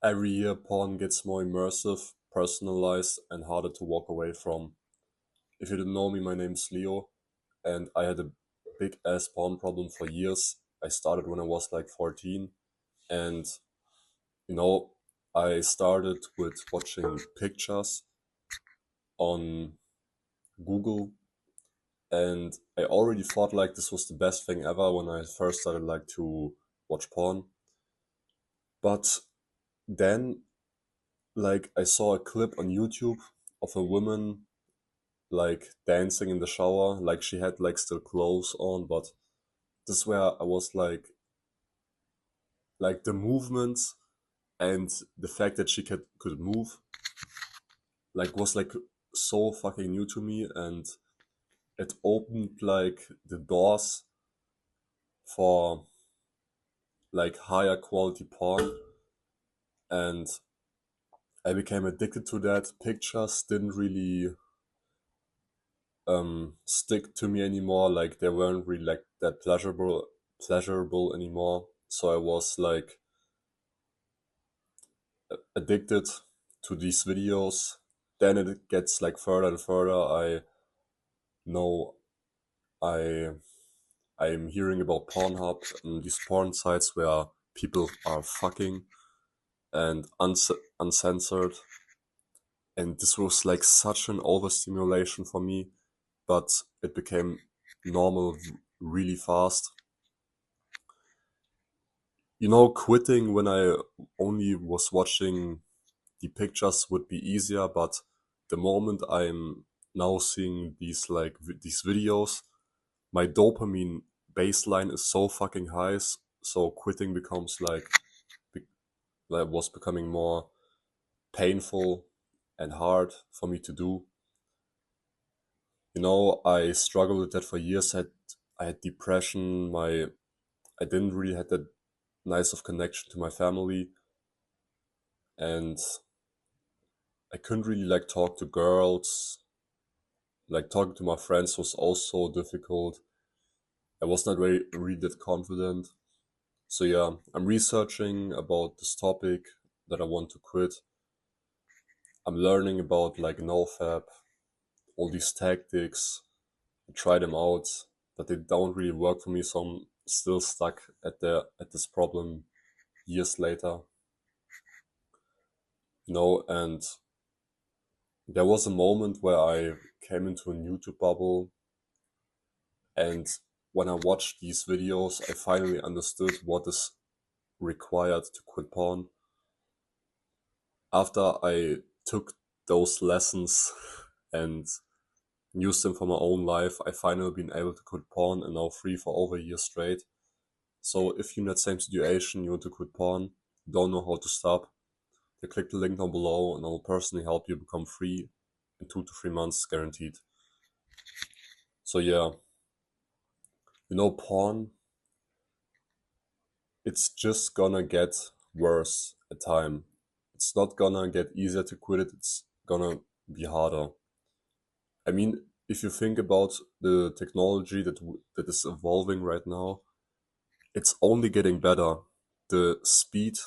Every year, porn gets more immersive, personalized, and harder to walk away from. If you don't know me, my name's Leo, and I had a big ass porn problem for years. I started when I was like 14, and you know, I started with watching pictures on Google, and I already thought like this was the best thing ever when I first started like to watch porn. But then, like, I saw a clip on YouTube of a woman like dancing in the shower, like she had like still clothes on, but this is where I was like the movements and the fact that she could move like was like so fucking new to me, and it opened like the doors for like higher quality porn, and I became addicted to that. Pictures didn't really stick to me anymore, like they weren't really like that pleasurable anymore. So I was like addicted to these videos. Then it gets like further and further. I know I I'm hearing about Pornhub and these porn sites where people are fucking and uncensored. And this was like such an overstimulation for me, but it became normal really fast. Quitting when I only was watching the pictures would be easier, but the moment I'm now seeing these like these videos, my dopamine baseline is so fucking high, so quitting becomes be- like was becoming more painful and hard for me to do. I struggled with that for years. I had depression. I didn't really had that nice of connection to my family, and I couldn't really like talk to girls. Like talking to my friends was also difficult. I was not really that confident. So yeah, I'm researching about this topic that I want to quit. I'm learning about like NoFap, all these tactics. I try them out, but they don't really work for me. So I'm still stuck at this problem years later. And there was a moment where I came into a YouTube bubble, and when I watched these videos, I finally understood what is required to quit porn. After I took those lessons and used them for my own life, I finally been able to quit porn and now free for over a year straight. So if you're in that same situation, you want to quit porn, don't know how to stop, then click the link down below and I'll personally help you become free in 2 to 3 months guaranteed. So yeah, porn, it's just gonna get worse at time. It's not gonna get easier to quit it, it's gonna be harder. I mean, if you think about the technology that is evolving right now, it's only getting better. The speed,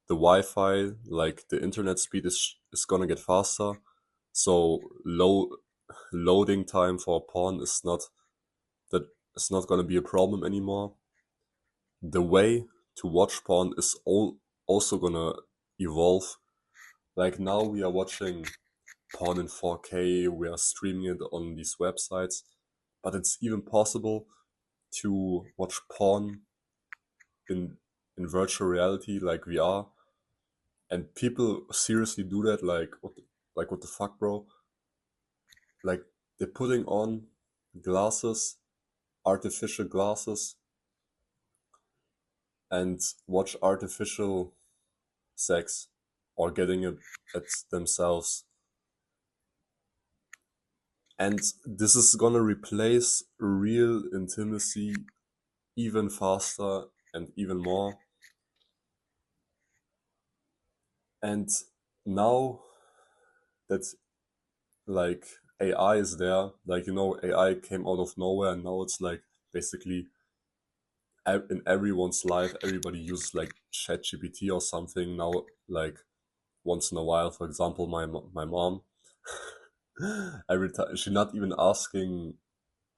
the Wi-Fi, like the internet speed is gonna get faster. So loading time for porn that is not gonna be a problem anymore. The way to watch porn is also gonna evolve. Like now we are watching porn in 4K, we are streaming it on these websites, but it's even possible to watch porn in virtual reality like VR, and people seriously do that. Like what the fuck, bro? Like they're putting on glasses, artificial glasses, and watch artificial sex or getting it at themselves. And this is gonna replace real intimacy even faster and even more. And now that like AI is there, like AI came out of nowhere, and now it's like basically in everyone's life, everybody uses like ChatGPT or something now, like once in a while. For example, my mom, every time she's not even asking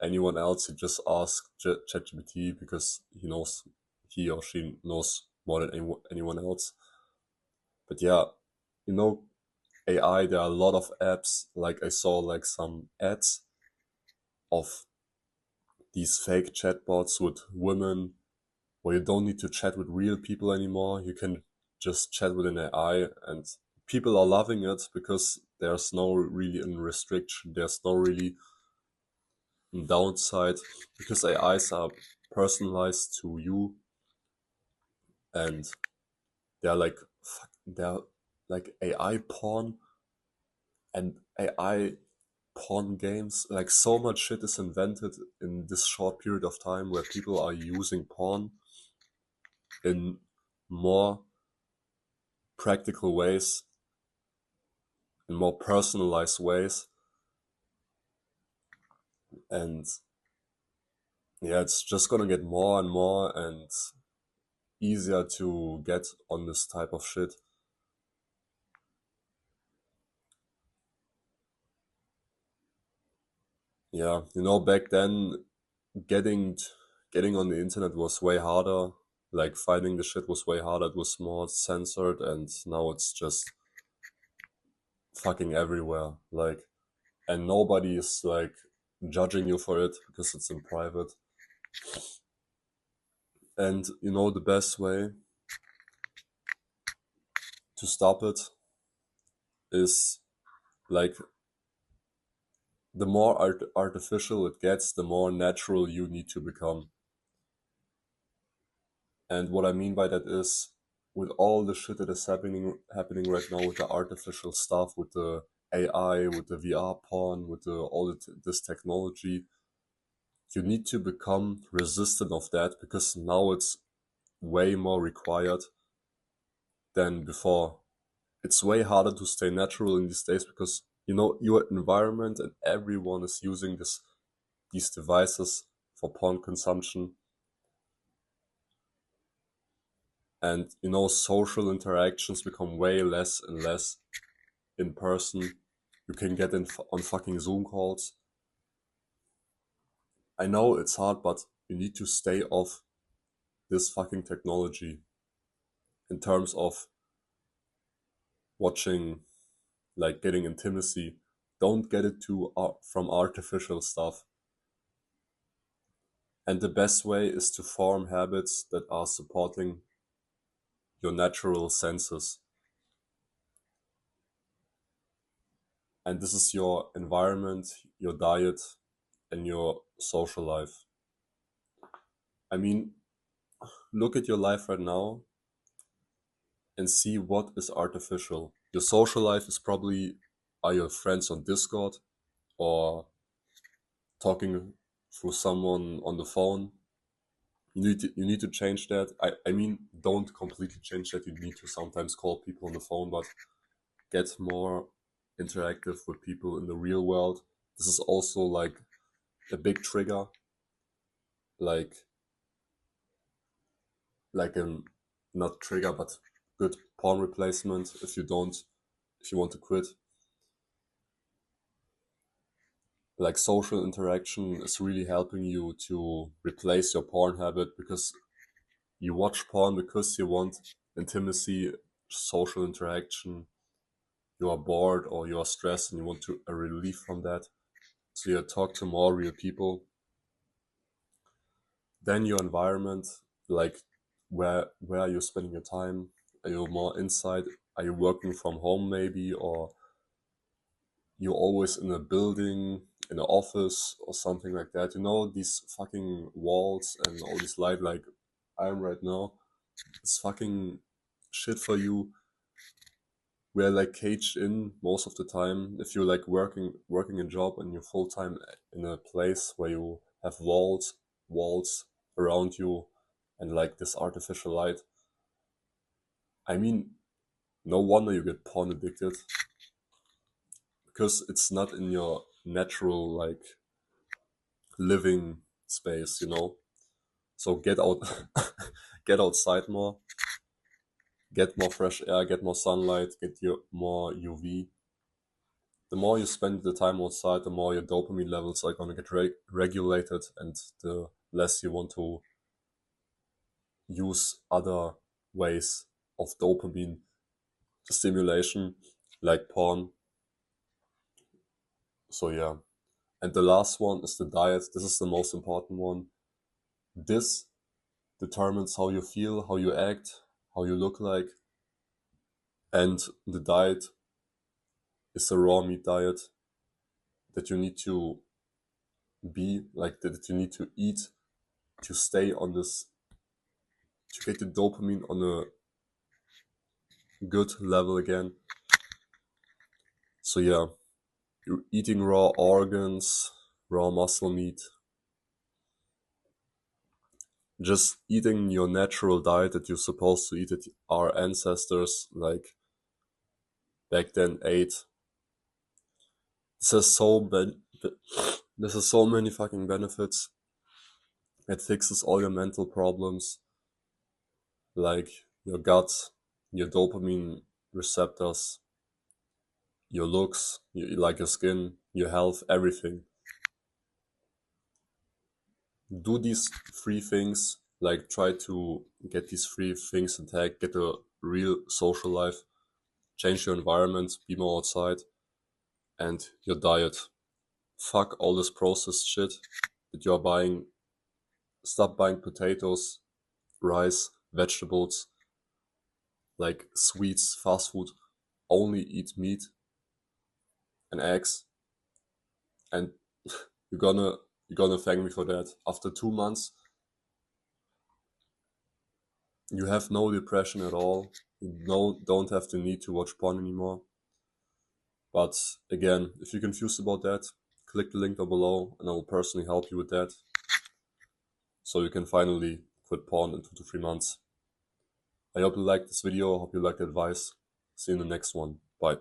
anyone else, she just asks ChatGPT because he or she knows more than anyone else. But yeah, you know, AI, there are a lot of apps. Like I saw like some ads of these fake chatbots with women where you don't need to chat with real people anymore. You can just chat with an AI, and people are loving it because there's no really restriction. There's no really downside because AIs are personalized to you, and they're like they're like AI porn and AI porn games. Like so much shit is invented in this short period of time where people are using porn in more practical ways, in more personalized ways. And yeah, it's just gonna get more and more and easier to get on this type of shit. Yeah, back then getting getting on the internet was way harder. Like finding the shit was way harder. It was more censored, and now it's just fucking everywhere. Like, and nobody is like judging you for it because it's in private. And the best way to stop it is like the more artificial it gets, the more natural you need to become. And what I mean by that is, with all the shit that is happening right now with the artificial stuff, with the AI, with the VR porn, with this technology, you need to become resistant of that because now it's way more required than before. It's way harder to stay natural in these days because your environment and everyone is using these devices for porn consumption, and social interactions become way less and less in person. You can get on fucking Zoom calls. I know it's hard, but you need to stay off this fucking technology in terms of watching, like getting intimacy. Don't get it from artificial stuff. And the best way is to form habits that are supporting your natural senses. And this is your environment, your diet, and your social life. I mean, look at your life right now and see what is artificial. Your social life is probably are your friends on Discord or talking through someone on the phone. You need to change that. I mean, don't completely change that. You need to sometimes call people on the phone, but get more interactive with people in the real world. This is also like a big trigger, like a not trigger, but good porn replacement if you want to quit. Like social interaction is really helping you to replace your porn habit because you watch porn because you want intimacy, social interaction. You are bored or you are stressed and you want a relief from that. So you talk to more real people. Then your environment, like where are you spending your time? Are you more inside? Are you working from home maybe, or you're always in a building, in an office or something like that? These fucking walls and all this light, like I am right now, it's fucking shit for you. We're like caged in most of the time. If you're like working a job and you're full time in a place where you have walls around you and like this artificial light, I mean, no wonder you get porn addicted because it's not in your natural like living space. So get out, get outside more, get more fresh air, get more sunlight, get more UV. The more you spend the time outside, the more your dopamine levels are gonna get regulated, and the less you want to use other ways of dopamine stimulation, like porn. So yeah. And the last one is the diet. This is the most important one. This determines how you feel, how you act, how you look like. And the diet is a raw meat diet that you need to be, like that you need to eat to stay on this, to get the dopamine on a good level again. So yeah, you're eating raw organs, raw muscle meat, just eating your natural diet that you're supposed to eat, that our ancestors like back then ate. This has this has so many fucking benefits. It fixes all your mental problems, like your gut, your dopamine receptors, your looks, like your skin, your health, everything. Do these 3 things, like try to get these 3 things intact, get a real social life, change your environment, be more outside, and your diet. Fuck all this processed shit that you're buying. Stop buying potatoes, rice, vegetables, like sweets, fast food. Only eat meat and eggs, and you're gonna thank me for that. After 2 months, you have no depression at all. You don't have the need to watch porn anymore. But again, if you're confused about that, click the link down below and I will personally help you with that, so you can finally quit porn in 2 to 3 months. I hope you liked this video, I hope you liked the advice. See you in the next one. Bye.